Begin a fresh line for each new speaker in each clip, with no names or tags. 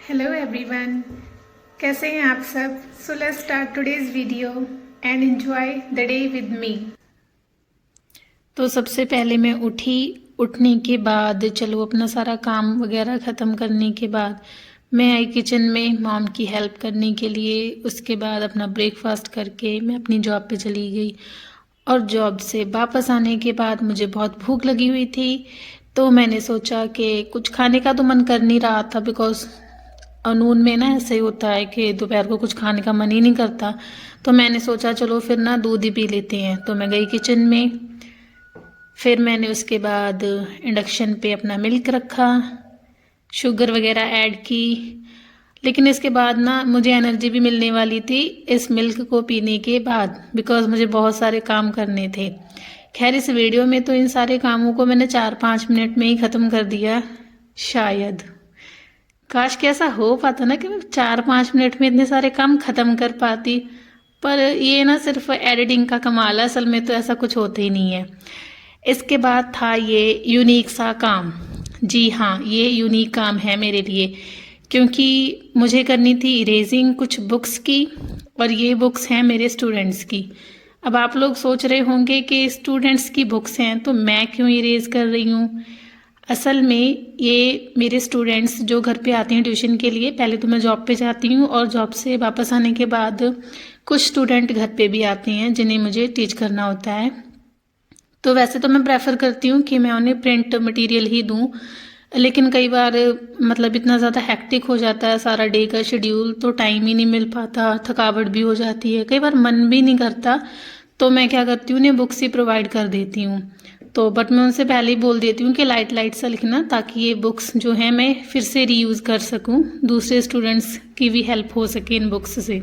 Hello everyone, कैसे हैं आप सब। So let's start today's video and enjoy the day with me. तो सबसे पहले मैं उठने के बाद चलो अपना सारा काम वगैरह ख़त्म करने के बाद मैं आई किचन में मॉम की हेल्प करने के लिए। उसके बाद अपना ब्रेकफास्ट करके मैं अपनी जॉब पे चली गई और जॉब से वापस आने के बाद मुझे बहुत भूख लगी हुई थी। तो मैंने सोचा कि कुछ खाने का तो मन कर नहीं रहा था, बिकॉज नून में ना ऐसे ही होता है कि दोपहर को कुछ खाने का मन ही नहीं करता। तो मैंने सोचा चलो फिर ना दूध ही पी लेते हैं। तो मैं गई किचन में, फिर मैंने उसके बाद इंडक्शन पे अपना मिल्क रखा, शुगर वगैरह ऐड की। लेकिन इसके बाद ना मुझे एनर्जी भी मिलने वाली थी इस मिल्क को पीने के बाद, बिकॉज मुझे बहुत सारे काम करने थे। खैर इस वीडियो में तो इन सारे कामों को मैंने 4-5 मिनट में ही ख़त्म कर दिया। शायद काश कि ऐसा हो पाता ना कि मैं 4-5 मिनट में इतने सारे काम ख़त्म कर पाती, पर ये ना सिर्फ एडिटिंग का कमाल है, असल में तो ऐसा कुछ होता ही नहीं है। इसके बाद था ये यूनिक सा काम। जी हाँ, ये यूनिक काम है मेरे लिए, क्योंकि मुझे करनी थी इरेजिंग कुछ बुक्स की, और ये बुक्स हैं मेरे स्टूडेंट्स की। अब आप लोग सोच रहे होंगे कि स्टूडेंट्स की बुक्स हैं तो मैं क्यों इरेज कर रही हूँ। असल में ये मेरे स्टूडेंट्स जो घर पे आते हैं ट्यूशन के लिए, पहले तो मैं जॉब पे जाती हूँ और जॉब से वापस आने के बाद कुछ स्टूडेंट घर पे भी आते हैं जिन्हें मुझे टीच करना होता है। तो वैसे तो मैं प्रेफर करती हूँ कि मैं उन्हें प्रिंट मटेरियल ही दूँ, लेकिन कई बार मतलब इतना ज़्यादा हेक्टिक हो जाता है सारा डे का शेड्यूल, तो टाइम ही नहीं मिल पाता, थकावट भी हो जाती है, कई बार मन भी नहीं करता। तो मैं क्या करती हूँ, उन्हें बुक्स ही प्रोवाइड कर देती हूँ। तो बट मैं उनसे पहले ही बोल देती हूँ कि लाइट लाइट सा लिखना, ताकि ये बुक्स जो हैं मैं फिर से रीयूज़ कर सकूँ, दूसरे स्टूडेंट्स की भी हेल्प हो सके इन बुक्स से।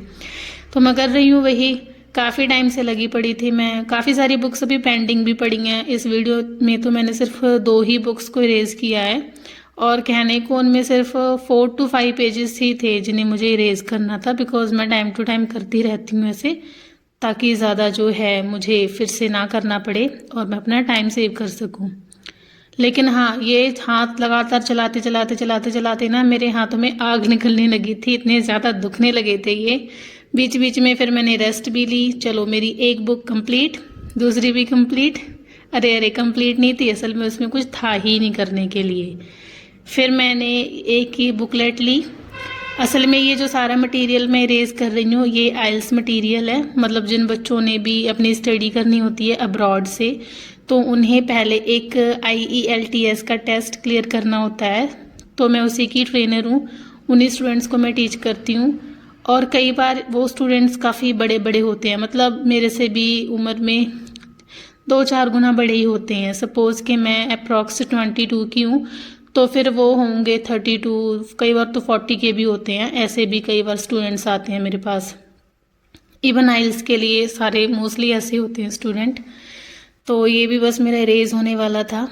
तो मैं कर रही हूँ वही, काफ़ी टाइम से लगी पड़ी थी मैं। काफ़ी सारी बुक्स अभी पेंडिंग भी पड़ी हैं। इस वीडियो में तो मैंने सिर्फ 2 ही बुक्स को इरेज किया है, और कहने को उनमें सिर्फ 4 to 5 पेजेस ही थे जिन्हें मुझे इरेज करना था, बिकॉज मैं टाइम टू टाइम करती रहती हूँ ऐसे, ताकि ज़्यादा जो है मुझे फिर से ना करना पड़े और मैं अपना टाइम सेव कर सकूं। लेकिन हाँ, ये हाथ लगातार चलाते चलाते चलाते चलाते ना मेरे हाथों में आग निकलने लगी थी, इतने ज़्यादा दुखने लगे थे ये। बीच बीच में फिर मैंने रेस्ट भी ली। चलो मेरी एक बुक कंप्लीट, दूसरी भी कंप्लीट। अरे अरे कंप्लीट नहीं थी, असल में उसमें कुछ था ही नहीं करने के लिए। फिर मैंने एक ही बुकलेट ली। असल में ये जो सारा मटेरियल मैं इरेज कर रही हूँ ये आइल्स मटेरियल है, मतलब जिन बच्चों ने भी अपनी स्टडी करनी होती है अब्रॉड से, तो उन्हें पहले एक IELTS का टेस्ट क्लियर करना होता है। तो मैं उसी की ट्रेनर हूँ, उन्हीं स्टूडेंट्स को मैं टीच करती हूँ। और कई बार वो स्टूडेंट्स काफ़ी बड़े बड़े होते हैं, मतलब मेरे से भी उम्र में 2-4 गुना बड़े ही होते हैं। सपोज़ कि मैं अप्रॉक्स 22 की हूँ, तो फिर वो होंगे 32, कई बार तो 40 के भी होते हैं। ऐसे भी कई बार स्टूडेंट्स आते हैं मेरे पास। इवन आइल्स के लिए सारे मोस्टली ऐसे होते हैं स्टूडेंट। तो ये भी बस मेरा इरेज होने वाला था।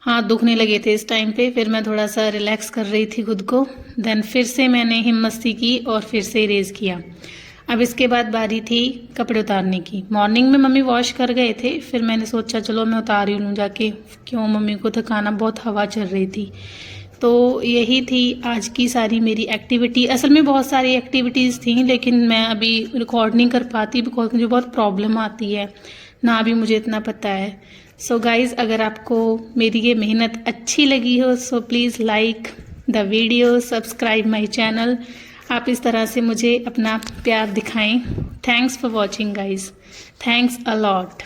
हाथ दुखने लगे थे इस टाइम पे, फिर मैं थोड़ा सा रिलैक्स कर रही थी खुद को। देन फिर से मैंने हिम्मत की और फिर से इरेज किया। अब इसके बाद बारी थी कपड़े उतारने की। मॉर्निंग में मम्मी वॉश कर गए थे, फिर मैंने सोचा चलो मैं उतार ही लूँ जाके, क्यों मम्मी को थकाना, बहुत हवा चल रही थी। तो यही थी आज की सारी मेरी एक्टिविटी। असल में बहुत सारी एक्टिविटीज़ थी, लेकिन मैं अभी रिकॉर्ड नहीं कर पाती बिकॉज मुझे बहुत प्रॉब्लम आती है ना, अभी मुझे इतना पता है। सो गाइज़, अगर आपको मेरी ये मेहनत अच्छी लगी हो so please like the video, subscribe my channel. आप इस तरह से मुझे अपना प्यार दिखाएं। Thanks for watching guys, thanks a lot.